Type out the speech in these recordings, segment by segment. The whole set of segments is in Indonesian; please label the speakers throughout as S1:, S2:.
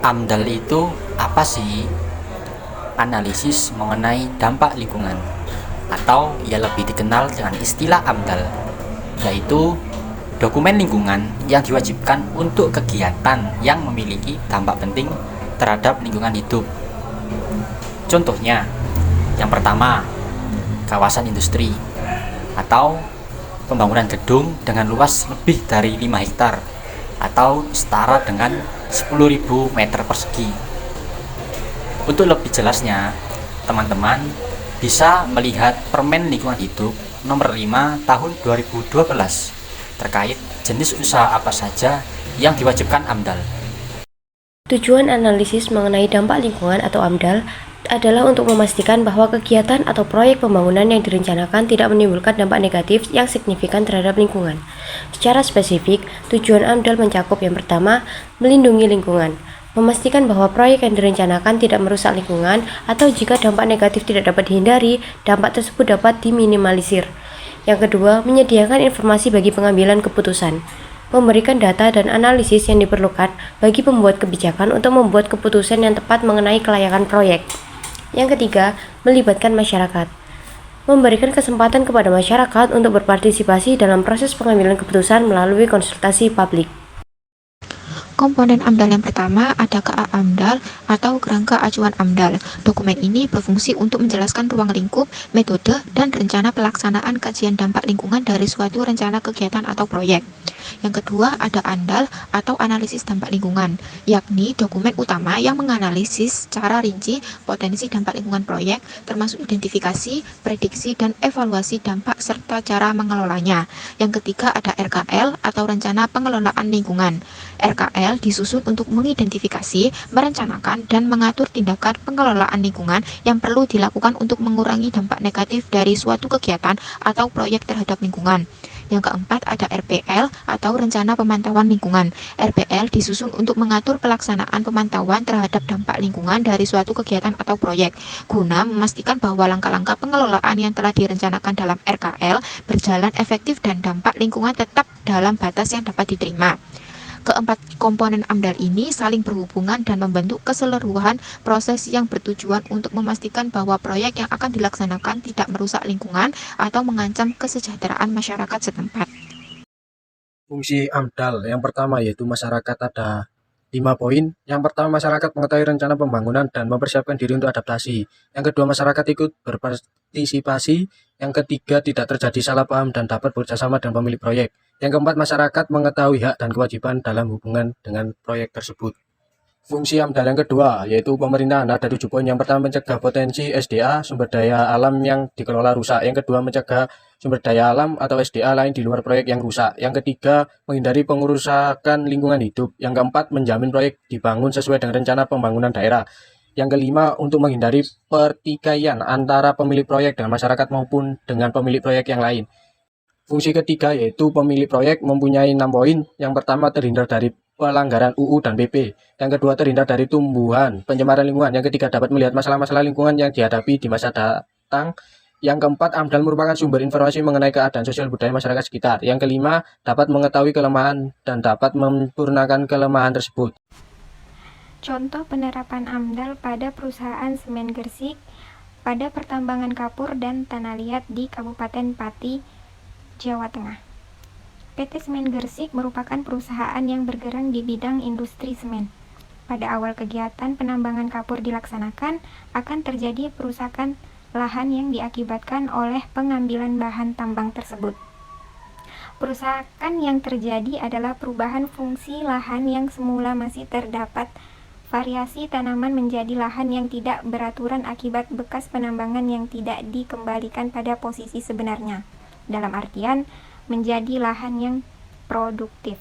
S1: AMDAL itu apa sih? Analisis mengenai dampak lingkungan, atau ia lebih dikenal dengan istilah AMDAL, yaitu dokumen lingkungan yang diwajibkan untuk kegiatan yang memiliki dampak penting terhadap lingkungan hidup. Contohnya, yang pertama, kawasan industri atau pembangunan gedung dengan luas lebih dari 5 hektar atau setara dengan 10.000 meter persegi. Untuk lebih jelasnya, teman-teman bisa melihat Permen Lingkungan Hidup nomor 5 tahun 2012 terkait jenis usaha apa saja yang diwajibkan AMDAL.
S2: Tujuan analisis mengenai dampak lingkungan atau AMDAL adalah untuk memastikan bahwa kegiatan atau proyek pembangunan yang direncanakan tidak menimbulkan dampak negatif yang signifikan terhadap lingkungan. Secara spesifik, tujuan AMDAL mencakup yang pertama, melindungi lingkungan. Memastikan bahwa proyek yang direncanakan tidak merusak lingkungan atau jika dampak negatif tidak dapat dihindari, dampak tersebut dapat diminimalisir. Yang kedua, menyediakan informasi bagi pengambilan keputusan. Memberikan data dan analisis yang diperlukan bagi pembuat kebijakan untuk membuat keputusan yang tepat mengenai kelayakan proyek. Yang ketiga, melibatkan masyarakat. Memberikan kesempatan kepada masyarakat untuk berpartisipasi dalam proses pengambilan keputusan melalui konsultasi publik.
S3: Komponen AMDAL yang pertama ada KA AMDAL atau Kerangka Acuan AMDAL. Dokumen ini berfungsi untuk menjelaskan ruang lingkup, metode, dan rencana pelaksanaan kajian dampak lingkungan dari suatu rencana kegiatan atau proyek. Yang kedua ada ANDAL atau Analisis Dampak Lingkungan, yakni dokumen utama yang menganalisis secara rinci potensi dampak lingkungan proyek, termasuk identifikasi, prediksi, dan evaluasi dampak serta cara mengelolanya. Yang ketiga ada RKL atau Rencana Pengelolaan Lingkungan. RKL disusun untuk mengidentifikasi, merencanakan, dan mengatur tindakan pengelolaan lingkungan yang perlu dilakukan untuk mengurangi dampak negatif dari suatu kegiatan atau proyek terhadap lingkungan. Yang keempat ada RPL atau Rencana Pemantauan Lingkungan. RPL disusun untuk mengatur pelaksanaan pemantauan terhadap dampak lingkungan dari suatu kegiatan atau proyek, guna memastikan bahwa langkah-langkah pengelolaan yang telah direncanakan dalam RKL berjalan efektif dan dampak lingkungan tetap dalam batas yang dapat diterima. Keempat komponen AMDAL ini saling berhubungan dan membentuk keseluruhan proses yang bertujuan untuk memastikan bahwa proyek yang akan dilaksanakan tidak merusak lingkungan atau mengancam kesejahteraan masyarakat setempat.
S4: Fungsi AMDAL yang pertama yaitu masyarakat ada 5 poin. Yang pertama, masyarakat mengetahui rencana pembangunan dan mempersiapkan diri untuk adaptasi. Yang kedua, masyarakat ikut berpartisipasi. Yang ketiga, tidak terjadi salah paham dan dapat bekerjasama dengan pemilik proyek. Yang keempat, masyarakat mengetahui hak dan kewajiban dalam hubungan dengan proyek tersebut. Fungsi AMDAL yang kedua yaitu pemerintahan ada 7 poin. Yang pertama, mencegah potensi SDA sumber daya alam yang dikelola rusak. Yang kedua, mencegah sumber daya alam atau SDA lain di luar proyek yang rusak. Yang ketiga, menghindari pengerusakan lingkungan hidup. Yang keempat, menjamin proyek dibangun sesuai dengan rencana pembangunan daerah. Yang kelima, untuk menghindari pertikaian antara pemilik proyek dengan masyarakat maupun dengan pemilik proyek yang lain. Fungsi ketiga yaitu pemilik proyek mempunyai 6 poin. Yang pertama, terhindar dari pelanggaran UU dan PP. Yang kedua, terhindar dari tumbuhan pencemaran lingkungan. Yang ketiga, dapat melihat masalah-masalah lingkungan yang dihadapi di masa datang. Yang keempat, AMDAL merupakan sumber informasi mengenai keadaan sosial budaya masyarakat sekitar. Yang kelima, dapat mengetahui kelemahan dan dapat menyempurnakan kelemahan tersebut.
S5: Contoh penerapan AMDAL pada perusahaan semen Gresik, pada pertambangan kapur dan tanah liat di Kabupaten Pati, Jawa Tengah. PT Semen Gresik merupakan perusahaan yang bergerak di bidang industri semen. Pada awal kegiatan penambangan kapur dilaksanakan, akan terjadi perusakan lahan yang diakibatkan oleh pengambilan bahan tambang tersebut. Perusakan yang terjadi adalah perubahan fungsi lahan yang semula masih terdapat variasi tanaman menjadi lahan yang tidak beraturan akibat bekas penambangan yang tidak dikembalikan pada posisi sebenarnya. Dalam artian, menjadi lahan yang produktif.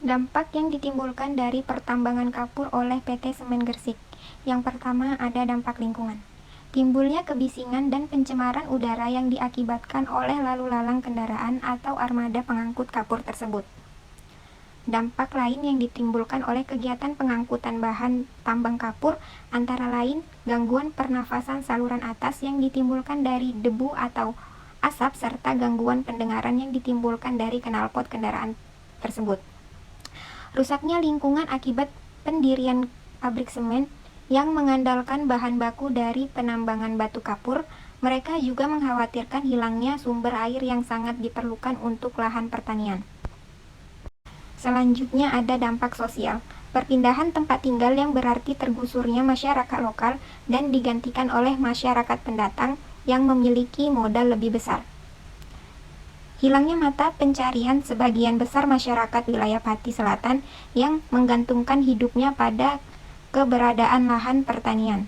S5: Dampak yang ditimbulkan dari pertambangan kapur oleh PT Semen Gresik. Yang pertama ada dampak lingkungan. Timbulnya kebisingan dan pencemaran udara yang diakibatkan oleh lalu lalang kendaraan atau armada pengangkut kapur tersebut. Dampak lain yang ditimbulkan oleh kegiatan pengangkutan bahan tambang kapur antara lain gangguan pernafasan saluran atas yang ditimbulkan dari debu atau asap serta gangguan pendengaran yang ditimbulkan dari knalpot kendaraan tersebut. Rusaknya lingkungan akibat pendirian pabrik semen yang mengandalkan bahan baku dari penambangan batu kapur, mereka juga mengkhawatirkan hilangnya sumber air yang sangat diperlukan untuk lahan pertanian. Selanjutnya ada dampak sosial. Perpindahan tempat tinggal yang berarti tergusurnya masyarakat lokal dan digantikan oleh masyarakat pendatang yang memiliki modal lebih besar. Hilangnya mata pencarian sebagian besar masyarakat wilayah Pati Selatan yang menggantungkan hidupnya pada keberadaan lahan pertanian.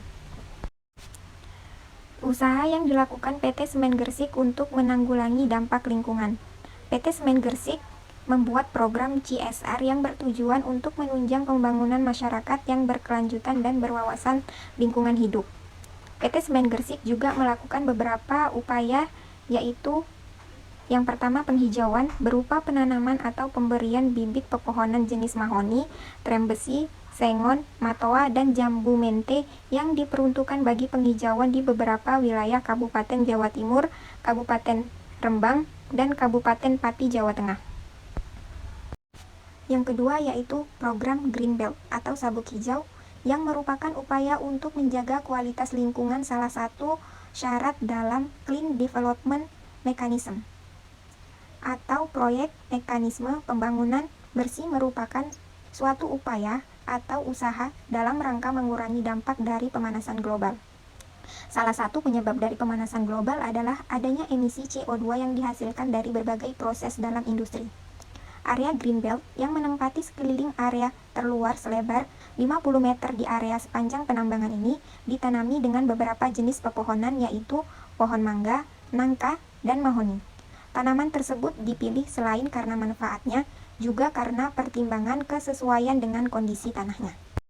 S5: Usaha yang dilakukan PT Semen Gresik untuk menanggulangi dampak lingkungan. PT Semen Gresik membuat program CSR yang bertujuan untuk menunjang pembangunan masyarakat yang berkelanjutan dan berwawasan lingkungan hidup. PT Semen Gresik juga melakukan beberapa upaya, yaitu yang pertama penghijauan berupa penanaman atau pemberian bibit pepohonan jenis mahoni, trem besi, sengon, matoa, dan jambu mente yang diperuntukkan bagi penghijauan di beberapa wilayah Kabupaten Jawa Timur, Kabupaten Rembang, dan Kabupaten Pati, Jawa Tengah. Yang kedua yaitu program Green Belt atau sabuk hijau yang merupakan upaya untuk menjaga kualitas lingkungan, salah satu syarat dalam Clean Development Mechanism atau proyek mekanisme pembangunan bersih merupakan suatu upaya atau usaha dalam rangka mengurangi dampak dari pemanasan global. Salah satu penyebab dari pemanasan global adalah adanya emisi CO2 yang dihasilkan dari berbagai proses dalam industri. Area Greenbelt yang menempati sekeliling area terluar selebar 50 meter di area sepanjang penambangan ini ditanami dengan beberapa jenis pepohonan, yaitu pohon mangga, nangka, dan mahoni. Tanaman tersebut dipilih selain karena manfaatnya, juga karena pertimbangan kesesuaian dengan kondisi tanahnya.